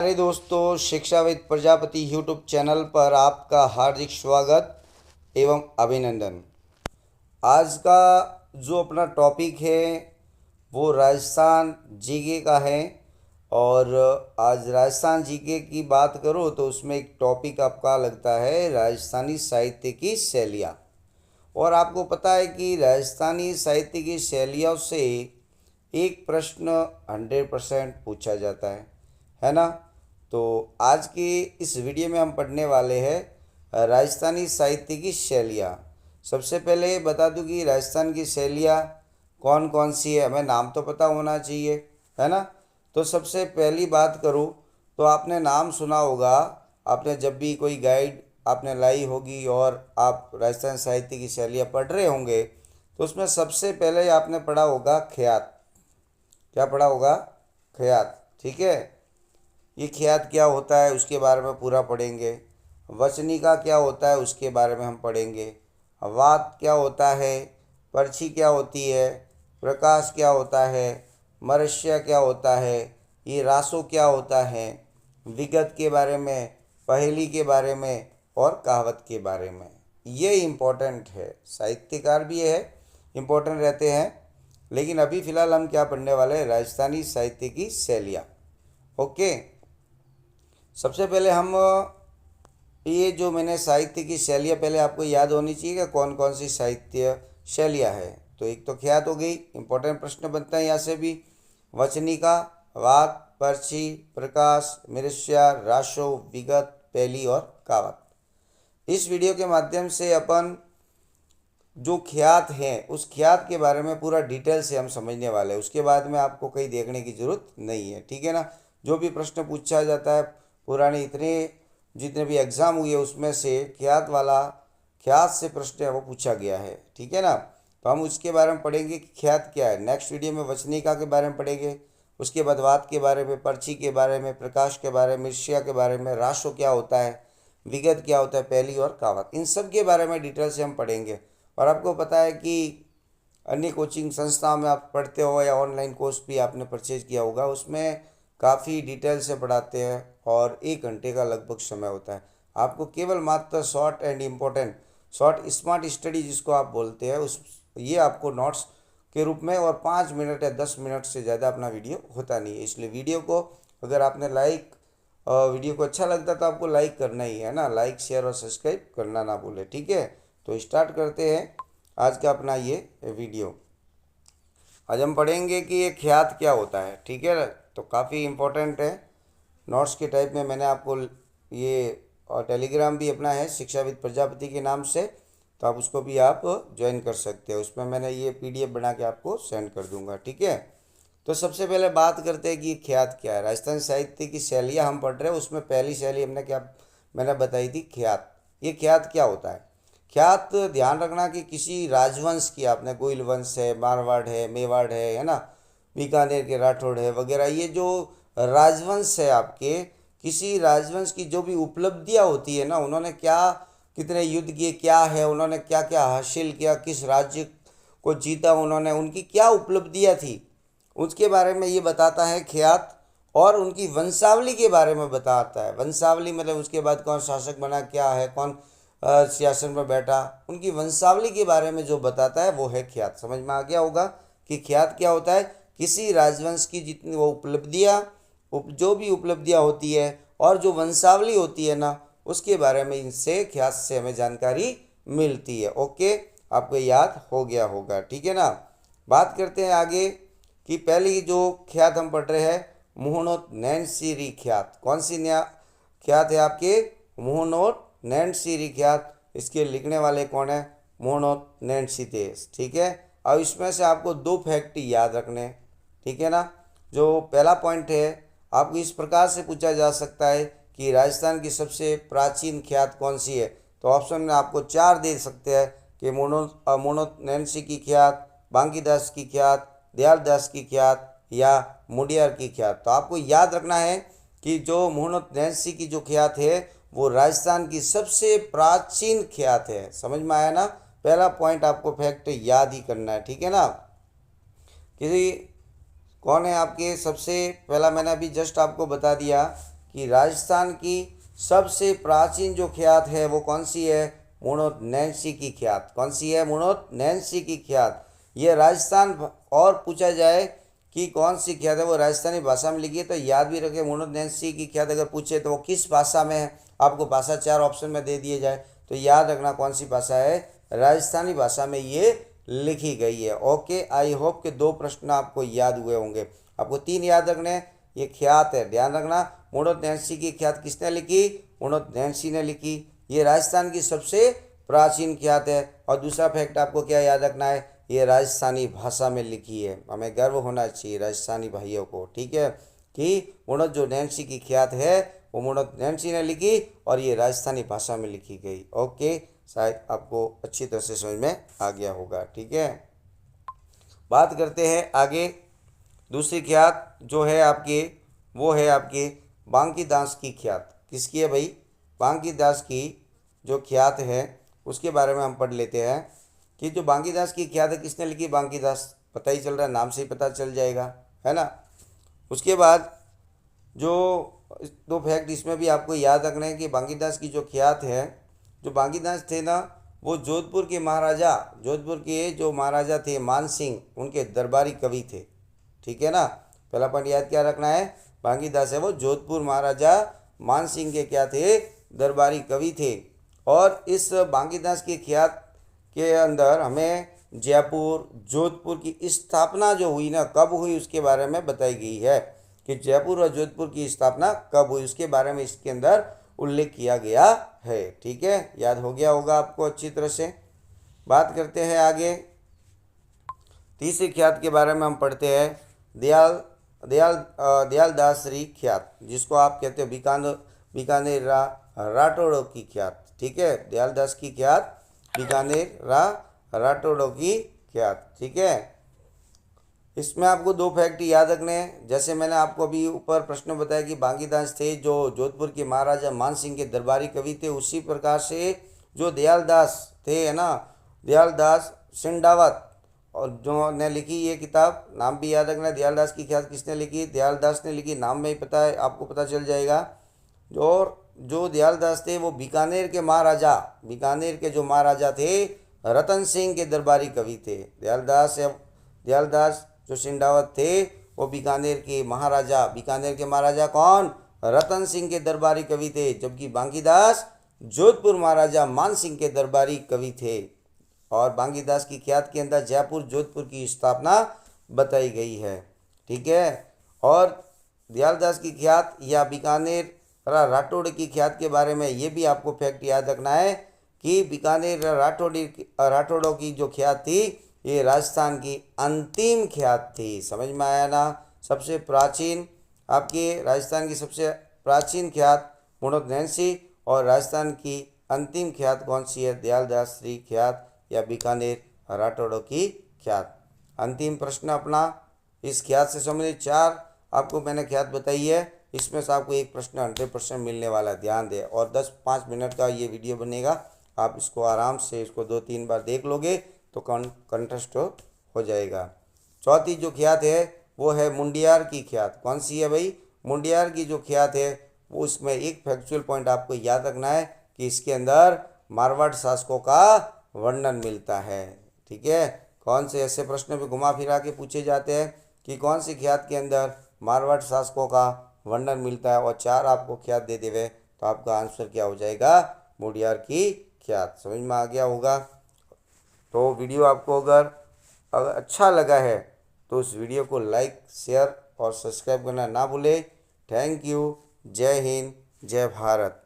अरे दोस्तों, शिक्षाविद प्रजापति यूट्यूब चैनल पर आपका हार्दिक स्वागत एवं अभिनंदन। आज का जो अपना टॉपिक है वो राजस्थान जीके का है। और आज राजस्थान जीके की बात करो तो उसमें एक टॉपिक आपका लगता है राजस्थानी साहित्य की शैलियाँ। और आपको पता है कि राजस्थानी साहित्य की शैलियों से एक प्रश्न 100% पूछा जाता है ना। तो आज की इस वीडियो में हम पढ़ने वाले हैं राजस्थानी साहित्य की शैलियाँ। सबसे पहले बता दूं कि राजस्थान की शैलियाँ कौन कौन सी है, हमें नाम तो पता होना चाहिए, है ना। तो सबसे पहली बात करूँ तो आपने नाम सुना होगा, आपने जब भी कोई गाइड आपने लाई होगी और आप राजस्थान साहित्य की शैलियाँ पढ़ रहे होंगे तो उसमें सबसे पहले आपने पढ़ा होगा ख्यात। क्या पढ़ा होगा? ख्यात। ठीक है, ये ख्यात क्या होता है उसके बारे में पूरा पढ़ेंगे। वचनिका क्या होता है उसके बारे में हम पढ़ेंगे। वात क्या होता है, पर्ची क्या होती है, प्रकाश क्या होता है, मरस्य क्या होता है, ये रासो क्या होता है, विगत के बारे में, पहेली के बारे में और कहावत के बारे में। ये इम्पोर्टेंट है, साहित्यकार भी ये है इम्पोर्टेंट रहते हैं। लेकिन अभी फ़िलहाल हम क्या पढ़ने वाले हैं? राजस्थानी साहित्य की शैलियाँ। ओके, सबसे पहले हम ये जो मैंने साहित्य की शैलियाँ पहले आपको याद होनी चाहिए कि कौन कौन सी साहित्य शैलियाँ है। तो एक तो ख्यात हो गई, इंपॉर्टेंट प्रश्न बनता है यहाँ से भी। वचनिका, वाक, पर्ची, प्रकाश, मृष्या, राशो, विगत, पहली और कहावत। इस वीडियो के माध्यम से अपन जो ख्यात है उस ख्यात के बारे में पूरा डिटेल से हम समझने वाले हैं। उसके बाद में आपको कहीं देखने की ज़रूरत नहीं है, ठीक है ना। जो भी प्रश्न पूछा जाता है पुराने इतने जितने भी एग्ज़ाम हुए उसमें से ख्यात वाला, ख्यात से प्रश्न है वो पूछा गया है, ठीक है ना। तो हम उसके बारे में पढ़ेंगे कि ख्यात क्या है। नेक्स्ट वीडियो में वचनिका के बारे में पढ़ेंगे, उसके बाद वात के बारे में, पर्ची के बारे में, प्रकाश के बारे में, मृष्या के बारे में, राशो क्या होता है, विगत क्या होता है, पहली और कहावत, इन सब के बारे में डिटेल से हम पढ़ेंगे। और आपको पता है कि अन्य कोचिंग संस्थाओं में आप पढ़ते हो या ऑनलाइन कोर्स भी आपने परचेज किया होगा, उसमें काफ़ी डिटेल से पढ़ाते हैं और 1 घंटे का लगभग समय होता है। आपको केवल मात्र short and important, short smart study जिसको आप बोलते हैं, उस ये आपको नोट्स के रूप में और 5 मिनट या 10 मिनट से ज़्यादा अपना वीडियो होता नहीं है। इसलिए वीडियो को अगर आपने वीडियो को अच्छा लगता तो आपको लाइक करना ही है ना, लाइक शेयर और सब्सक्राइब करना ना भूले, ठीक है। तो स्टार्ट करते हैं आज का अपना ये वीडियो। आज हम पढ़ेंगे कि ये ख्यात क्या होता है, ठीक है। तो काफ़ी इम्पोर्टेंट है, नोट्स के टाइप में मैंने आपको ये और टेलीग्राम भी अपना है शिक्षाविद प्रजापति के नाम से, तो आप उसको भी आप ज्वाइन कर सकते हो। उसमें मैंने ये पीडीएफ बना के आपको सेंड कर दूंगा, ठीक है। तो सबसे पहले बात करते हैं कि ये ख्यात क्या है। राजस्थान साहित्य की शैलियाँ हम पढ़ रहे हैं, उसमें पहली शैली मैंने बताई थी ख्यात। ये ख्यात क्या होता है? ख्यात ध्यान रखना कि किसी राजवंश की, आपने गोइल वंश है, मारवाड़ है, मेवाड़ है ना, बीकानेर के राठौड़ है वगैरह, ये जो राजवंश है आपके, किसी राजवंश की जो भी उपलब्धियां होती है ना, उन्होंने क्या कितने युद्ध किए, क्या है उन्होंने क्या क्या हासिल किया, किस राज्य को जीता उन्होंने, उनकी क्या उपलब्धियां थी, उसके बारे में ये बताता है ख्यात। और उनकी वंशावली के बारे में बताता है। वंशावली मतलब उसके बाद कौन शासक बना, क्या है, कौन सिंहासन पर बैठा, उनकी वंशावली के बारे में जो बताता है वो है ख्यात। समझ में आ गया होगा कि ख्यात क्या होता है? किसी राजवंश की जितनी वो उपलब्धियाँ, जो भी उपलब्धियाँ होती है और जो वंशावली होती है ना, उसके बारे में इनसे ख्यात से हमें जानकारी मिलती है। ओके, आपको याद हो गया होगा, ठीक है ना। बात करते हैं आगे कि पहली जो ख्यात हम पढ़ रहे हैं, मुहनोत नैनसीरी ख्यात। कौन सी नया ख्यात है आपके? मुहनोत नैनसीरी ख्यात। इसके लिखने वाले कौन है? मुहनोत नैनसीतेस, ठीक है। अब इसमें से आपको 2 फैक्ट याद रखने, ठीक है ना। जो पहला पॉइंट है, आपको इस प्रकार से पूछा जा सकता है कि राजस्थान की सबसे प्राचीन ख्यात कौन सी है। तो ऑप्शन में आपको 4 दे सकते हैं कि मोनोत नैन्सी की ख्यात, बांकीदास की ख्यात, दयालदास की ख्यात या मुडियार की ख्यात। तो आपको याद रखना है कि जो मोहनोत नैन्सी की जो ख्यात है वो राजस्थान की सबसे प्राचीन ख्यात है। समझ में आया ना? पहला पॉइंट आपको फैक्ट याद ही करना है, ठीक है ना। किसी कौन है आपके सबसे पहला, मैंने अभी जस्ट आपको बता दिया कि राजस्थान की सबसे प्राचीन जो ख्यात है वो कौन सी है? मुणोत नैन्सी की ख्यात। कौन सी है? मुणोत नैन्सी की ख्यात। ये राजस्थान और पूछा जाए कि कौन सी ख्यात है वो राजस्थानी भाषा में लिखी है तो याद भी रखें मुणोत नैन्सी की ख्यात अगर पूछे तो वो किस भाषा में है। आपको भाषा 4 ऑप्शन में दे दिए जाए तो याद रखना कौन सी भाषा है? राजस्थानी भाषा में ये लिखी गई है। ओके, आई होप के 2 प्रश्न आपको याद हुए होंगे। आपको 3 याद रखने हैं। ये ख्यात है, ध्यान रखना। मुणोत नैन्सी की ख्यात किसने लिखी? मुणोत नैन्सी ने लिखी। ये राजस्थान की सबसे प्राचीन ख्यात है। और दूसरा फैक्ट आपको क्या याद रखना है? ये राजस्थानी भाषा में लिखी है। हमें गर्व होना चाहिए राजस्थानी भाइयों को, ठीक है, कि मुणोत जो नैन्सी की ख्यात है वो मुणोत नैन्सी ने लिखी और ये राजस्थानी भाषा में लिखी गई। ओके, शायद आपको अच्छी तरह से समझ में आ गया होगा, ठीक है। बात करते हैं आगे। दूसरी ख्यात जो है आपकी वो है आपकी बांकी दास की ख्यात। किसकी है भाई? बांकी दास की जो ख्यात है उसके बारे में हम पढ़ लेते हैं कि जो बांकी दास की ख्यात है किसने लिखी? बांकी दास, पता ही चल रहा है, नाम से ही पता चल जाएगा, है ना। उसके बाद जो 2 फैक्ट इसमें भी आपको याद रखना है कि बांकी दास की जो ख्यात है, जो बांकी दास थे ना वो जोधपुर के महाराजा, जोधपुर के जो महाराजा थे मान सिंह, उनके दरबारी कवि थे, ठीक है ना। पहला पॉइंट याद क्या रखना है? बांकी दास है वो जोधपुर महाराजा मान सिंह के क्या थे? दरबारी कवि थे। और इस बांकी दास की ख्यात के अंदर हमें जयपुर, जोधपुर की स्थापना जो हुई ना, कब हुई उसके बारे में बताई गई है कि जयपुर और जोधपुर की स्थापना कब हुई, उसके बारे में इसके अंदर उल्लेख किया गया है, ठीक है। याद हो गया होगा आपको अच्छी तरह से। बात करते हैं आगे। तीसरी ख्यात के बारे में हम पढ़ते हैं दयाल दासरी ख्यात, जिसको आप कहते हो बीकानेर राठौड़ों की ख्यात, ठीक है। दयाल दास की ख्यात, बीकानेर राठौड़ों की ख्यात, ठीक है। इसमें आपको 2 फैक्ट याद रखने हैं। जैसे मैंने आपको अभी ऊपर प्रश्न बताया कि बांकी दास थे जो जोधपुर के महाराजा मान सिंह के दरबारी कवि थे, उसी प्रकार से जो दयाल दास थे, है ना, दयाल दास सिंडावत, और जो ने लिखी ये किताब, नाम भी याद रखना है। दयाल दास की ख्यात किसने लिखी? दयाल दास ने लिखी। नाम में ही पता है, आपको पता चल जाएगा। जो दयाल दास थे वो बीकानेर के महाराजा, बीकानेर के जो महाराजा थे रतन सिंह के दरबारी कवि थे। दयाल दास जो सिंडावत थे वो बीकानेर के महाराजा कौन? रतन सिंह के दरबारी कवि थे। जबकि बांकी दास जोधपुर महाराजा मान सिंह के दरबारी कवि थे। और बांकी दास की ख्यात के अंदर जयपुर जोधपुर की स्थापना बताई गई है, ठीक है। और दयाल दास की ख्यात या बीकानेर राठौड़ की ख्यात के बारे में ये भी आपको फैक्ट याद रखना है कि बीकानेर राठौड़ों की जो ख्यात थी ये राजस्थान की अंतिम ख्यात थी। समझ में आया ना? सबसे प्राचीन आपकी राजस्थान की सबसे प्राचीन ख्यात मुणोत नैन्सी, और राजस्थान की अंतिम ख्यात कौन सी है? दयाल दासरी ख्यात या बीकानेर राठौड़ों की ख्यात। अंतिम प्रश्न अपना इस ख्यात से संबंधित 4 आपको मैंने ख्यात बताई है, इसमें से आपको एक प्रश्न 100% मिलने वाला, ध्यान दें। और 10-5 मिनट का ये वीडियो बनेगा, आप इसको आराम से इसको 2-3 बार देख लोगे तो कंठस्थ हो जाएगा। चौथी जो ख्यात है वो है मुंडियार की ख्यात। कौन सी है भाई? मुंडियार की जो ख्यात है वो, उसमें एक फैक्चुअल पॉइंट आपको याद रखना है कि इसके अंदर मारवाड़ शासकों का वर्णन मिलता है, ठीक है। कौन से ऐसे प्रश्न भी घुमा फिरा के पूछे जाते हैं कि कौन सी ख्यात के अंदर मारवाड़ शासकों का वर्णन मिलता है, और 4 आपको ख्यात दे देवे तो आपका आंसर क्या हो जाएगा? मुंडियार की ख्यात। समझ में आ गया होगा। तो वीडियो आपको अगर अच्छा लगा है तो उस वीडियो को लाइक, शेयर और सब्सक्राइब करना ना भूलें। Thank you. जय हिंद, जय भारत।